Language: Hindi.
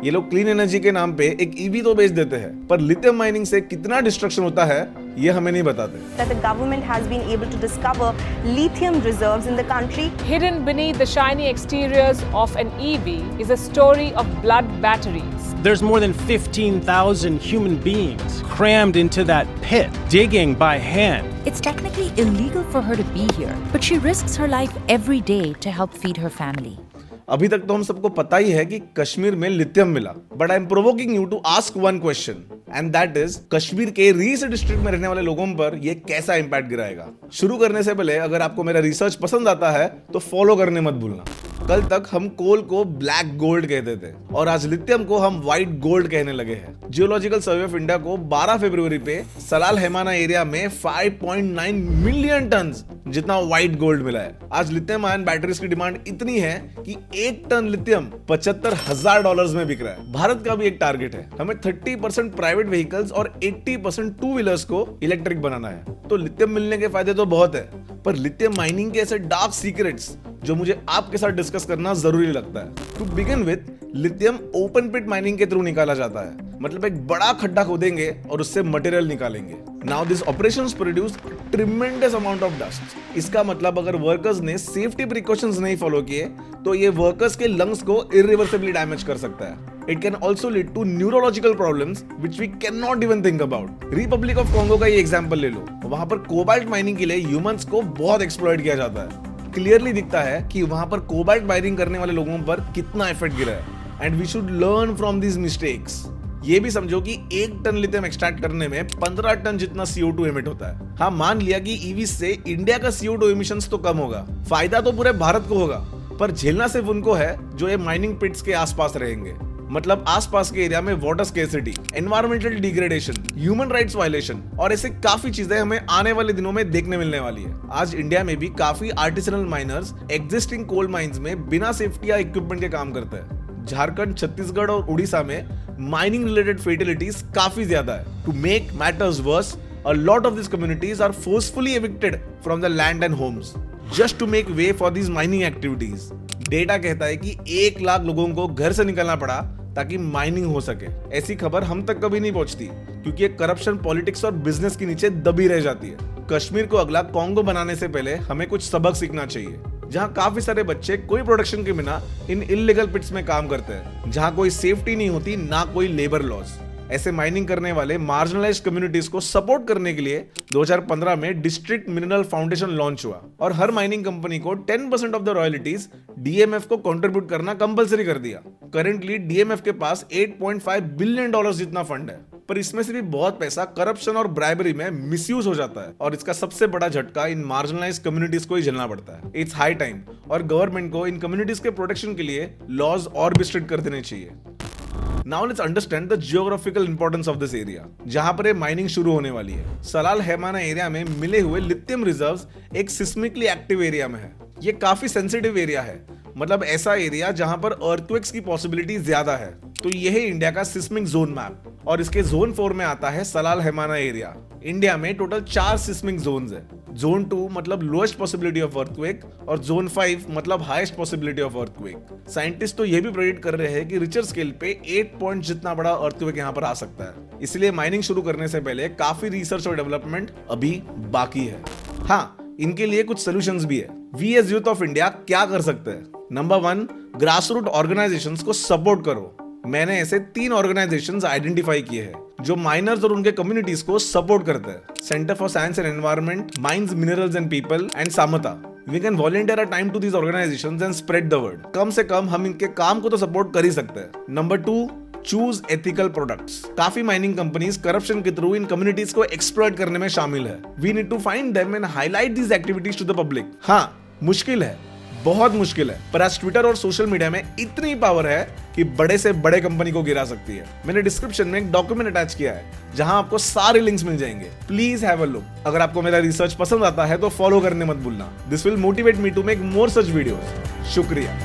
ये लोग क्लीन एनर्जी के नाम पे एक ईवी तो बेच देते हैं, पर लिथियम माइनिंग से कितना डिस्ट्रक्शन होता है ये हमें नहीं बताते। That the government has been able to discover lithium reserves in the country. Hidden beneath the shiny exteriors of an EV is a story of blood batteries. There's more than 15,000 human beings crammed into that pit, digging by hand. It's technically illegal for her to be here, but she risks her life every day to help feed her family. अभी तक तो हम सबको पता ही है कि कश्मीर में लिथियम मिला, but I am provoking you to ask one question and that is Kashmir के रीस डिस्ट्रिक्ट में रहने वाले लोगों पर ये कैसा इंपैक्ट गिराएगा। शुरू करने से पहले अगर आपको मेरा रिसर्च पसंद आता है तो फॉलो करने मत भूलना। कल तक हम कोल को ब्लैक गोल्ड कहते थे और आज लिथियम को हम व्हाइट गोल्ड कहने लगे हैं। जियोलॉजिकल सर्वे ऑफ इंडिया को 12 फरवरी पे सलाल हैमाना एरिया में 5.9 मिलियन टन जितना व्हाइट गोल्ड मिला है। आज लिथियम आयन बैटरीज की डिमांड इतनी है कि 1 टन लिथियम $75,000 में बिक रहा है। भारत का भी एक टारगेट है, हमें 30% प्राइवेट व्हीकल्स और 80% टू व्हीलर्स को इलेक्ट्रिक बनाना है। तो लिथियम मिलने के फायदे तो बहुत है, पर लिथियम माइनिंग के ऐसे डार्क सीक्रेट्स जो मुझे आपके साथ डिस्कस करना जरूरी लगता है। To begin with, lithium open pit mining के थ्रू निकाला जाता है, मतलब एक बड़ा खड्डा खोदेंगे और उससे मटेरियल निकालेंगे। Now this operations produce tremendous amount of dust. इसका मतलब अगर वर्कर्स ने सेफ्टी प्रिकॉशंस नहीं फॉलो किए तो ये वर्कर्स के लंग्स को इरिवर्सिबली डैमेज कर सकता है। It can also lead to neurological problems which we cannot even think about. Republic of Congo का ये एग्जांपल ले लो, वहां पर कोबाल्ट माइनिंग के लिए ह्यूमंस को बहुत एक्सप्लॉइट किया जाता है। क्लियरली दिखता है कि वहां पर कोबाल्ट माइनिंग करने वाले लोगों पर कितना इफेक्ट गिरा है and we should learn from these mistakes. ये भी समझो कि 1 टन लिथियम एक्सट्रैक्ट करने में 15 टन जितना CO2 एमिट होता है। हाँ, मान लिया कि ईवी से इंडिया का CO2 एमिशंस तो कम होगा, फायदा तो पूरे भारत को होगा, पर झेलना सिर्फ उनको है जो ये माइनिंग पिट्स के आसपास रहेंगे। मतलब आसपास के एरिया में water scarcity, environmental degradation, human rights violation और ऐसे काफी चीजें हमें आने वाले दिनों में देखने मिलने वाली है। आज इंडिया में भी काफी artisanal miners existing coal mines में बिना सेफ्टी या इक्विपमेंट के काम करते हैं। झारखंड, छत्तीसगढ़ और उड़ीसा में माइनिंग रिलेटेड फेटिलिटीज काफी ज्यादा है। To make matters worse, a lot of this communities are forcefully evicted from the land and homes just to make way for these mining activities. Data कहता है कि 1 लाख लोगों को घर से निकलना पड़ा ताकि माइनिंग हो सके। ऐसी खबर हम तक कभी नहीं पहुंचती क्योंकि ये करप्शन, पॉलिटिक्स और बिजनेस के नीचे दबी रह जाती है। कश्मीर को अगला कॉन्गो बनाने से पहले हमें कुछ सबक सीखना चाहिए, जहां काफी सारे बच्चे कोई प्रोटेक्शन के बिना इन इल्लीगल पिट्स में काम करते हैं, जहां कोई सेफ्टी नहीं होती, ना कोई लेबर लॉज। ऐसे माइनिंग करने वाले मार्जिनलाइज्ड कम्युनिटीज को सपोर्ट करने के लिए 2015 में डिस्ट्रिक्ट मिनरल फाउंडेशन लॉन्च हुआ और हर माइनिंग कंपनी को 10% ऑफ द रॉयल्टीज DMF को कंट्रीब्यूट करना कंपलसरी कर दिया। करेंटली DMF के पास $8.5 बिलियन जितना फंड है, पर इसमें से भी बहुत पैसा करप्शन और ब्राइबरी में मिसयूज हो जाता है और इसका सबसे बड़ा झटका इन मार्जिनलाइज्ड कम्युनिटीज को ही झेलना पड़ता है। इट्स हाई टाइम और गवर्नमेंट को इन कम्युनिटीज के प्रोटेक्शन के लिए लॉज और भी स्ट्रिक्ट कर देने चाहिए। Now let's understand the geographical importance of this area, जहां पर ये माइनिंग शुरू होने वाली है। सलाल हैमाना एरिया में मिले हुए लिथियम रिजर्व्स एक सिस्मिकली एक्टिव एरिया में है। ये काफी सेंसिटिव एरिया है, मतलब ऐसा एरिया जहां पर अर्थक्वेक्स की पॉसिबिलिटी ज्यादा है। तो यह है इंडिया का सिस्मिक जोन मैप और इसके जोन 4 में आता है सलाल हैमाना एरिया। इंडिया में टोटल 4 सिस्मिक जोन्स है। जोन 2 मतलब लोएस्ट पॉसिबिलिटी ऑफ अर्थक्वेक और जोन 5 मतलब highest possibility of earthquake. Scientist तो ये भी प्रेडिक्ट कर रहे हैं कि रिचर स्केल पे 8 पॉइंट जितना बड़ा अर्थक्वेक यहाँ पर आ सकता है। इसलिए माइनिंग शुरू करने से पहले काफी रिसर्च और डेवलपमेंट अभी बाकी है। हाँ, इनके लिए कुछ सोल्यूशंस भी है। We as youth of India क्या कर सकते हैं? नंबर 1, ग्रास रूट ऑर्गेनाइजेशंस को सपोर्ट करो। मैंने ऐसे 3 ऑर्गेनाइजेशंस आइडेंटिफाई किए हैं जो माइनर्स और उनके कम्युनिटीज को सपोर्ट करते हैं। Centre for Science and Environment, Mines, Minerals and People and Samata. We can volunteer a time to these organisations and spread the word. कम से कम हम इनके काम को तो सपोर्ट कर ही सकते हैं। Number 2, choose ethical products. काफी माइनिंग कंपनीज करप्शन के थ्रू इन कम्युनिटीज को एक्सप्लॉइट करने में शामिल है। We need to find them and highlight these activities to the public. हाँ, मुश्किल है, बहुत मुश्किल है, पर आज ट्विटर और सोशल मीडिया में इतनी पावर है कि बड़े से बड़े कंपनी को गिरा सकती है। मैंने डिस्क्रिप्शन में एक डॉक्यूमेंट अटैच किया है जहां आपको सारे लिंक्स मिल जाएंगे। Please have a look. अगर आपको मेरा रिसर्च पसंद आता है तो फॉलो करने मत भूलना। This will motivate me to make more such videos. शुक्रिया।